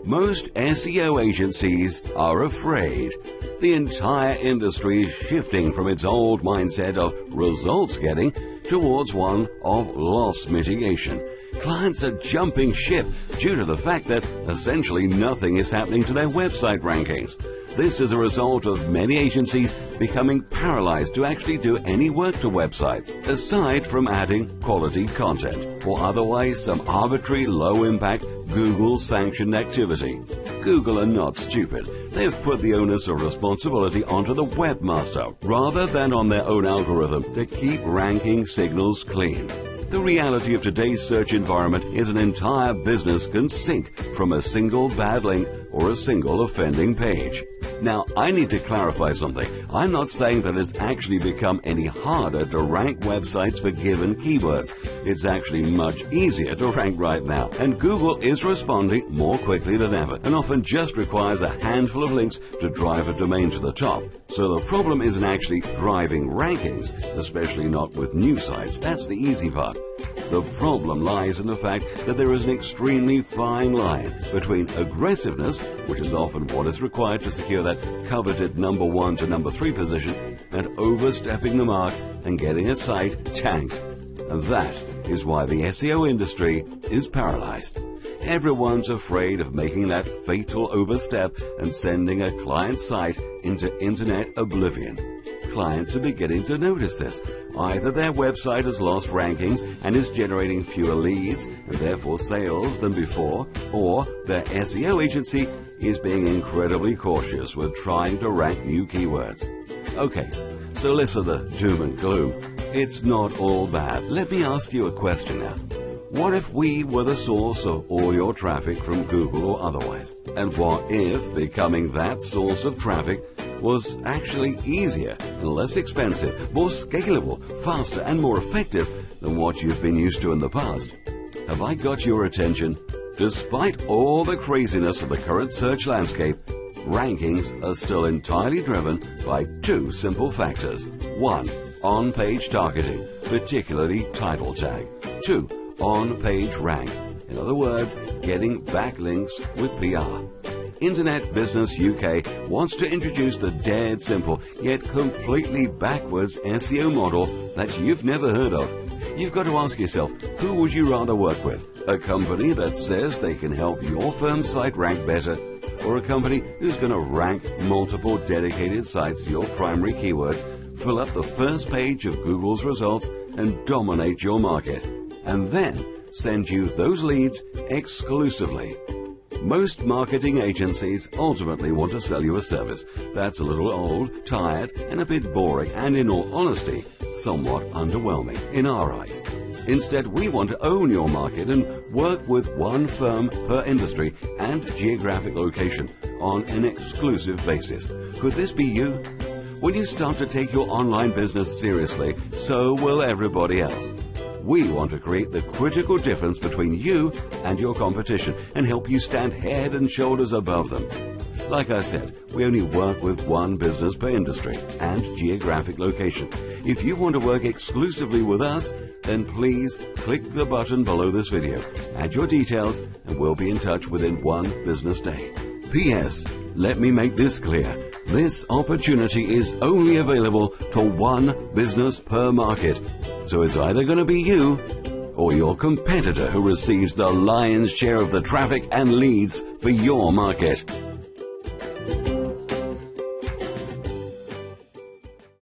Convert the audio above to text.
Most SEO agencies are afraid. The entire industry is shifting from its old mindset of results getting towards one of loss mitigation. Clients are jumping ship due to the fact that essentially nothing is happening to their website rankings. This is a result of many agencies becoming paralyzed to actually do any work to websites, aside from adding quality content, or otherwise some arbitrary low-impact Google sanctioned activity. Google are not stupid. They have put the onus of responsibility onto the Webmaster rather than on their own algorithm to keep ranking signals clean. The reality of today's search environment is an entire business can sink from a single bad link or a single offending page. Now, I need to clarify something. I'm not saying that it's actually become any harder to rank websites for given keywords. It's actually much easier to rank right now, and Google is responding more quickly than ever, and often just requires a handful of links to drive a domain to the top. So the problem isn't actually driving rankings, especially not with new sites. That's the easy part. The problem lies in the fact that there is an extremely fine line between aggressiveness, which is often what is required to secure that coveted number 1 to number 3 position, and overstepping the mark and getting a site tanked. And that is why the SEO industry is paralyzed. Everyone's afraid of making that fatal overstep and sending a client site into internet oblivion. Clients are beginning to notice this. Either their website has lost rankings and is generating fewer leads and therefore sales than before, or their SEO agency is being incredibly cautious with trying to rank new keywords. Okay, so listen to the doom and gloom. It's not all bad. Let me ask you a question now. What if we were the source of all your traffic from Google or otherwise? And what if becoming that source of traffic was actually easier and less expensive, more scalable, faster and more effective than what you've been used to in the past? Have I got your attention? Despite all the craziness of the current search landscape, rankings are still entirely driven by 2 simple factors. 1. On-page targeting, particularly title tag. 2. On-page rank. In other words, getting backlinks with PR. Internet Business UK wants to introduce the dead simple yet completely backwards SEO model that you've never heard of. You've got to ask yourself, who would you rather work with? A company that says they can help your firm's site rank better, or a company who's going to rank multiple dedicated sites to your primary keywords, fill up the first page of Google's results and dominate your market, and then send you those leads exclusively? Most marketing agencies ultimately want to sell you a service that's a little old, tired, and a bit boring, and in all honesty, somewhat underwhelming in our eyes. Instead, we want to own your market and work with one firm per industry and geographic location on an exclusive basis. Could this be you? When you start to take your online business seriously, so will everybody else. We want to create the critical difference between you and your competition and help you stand head and shoulders above them. Like I said, we only work with one business per industry and geographic location. If you want to work exclusively with us, then please click the button below this video, add your details, and we'll be in touch within 1 business day. P.S. Let me make this clear. This opportunity is only available to 1 business per market. So it's either going to be you or your competitor who receives the lion's share of the traffic and leads for your market.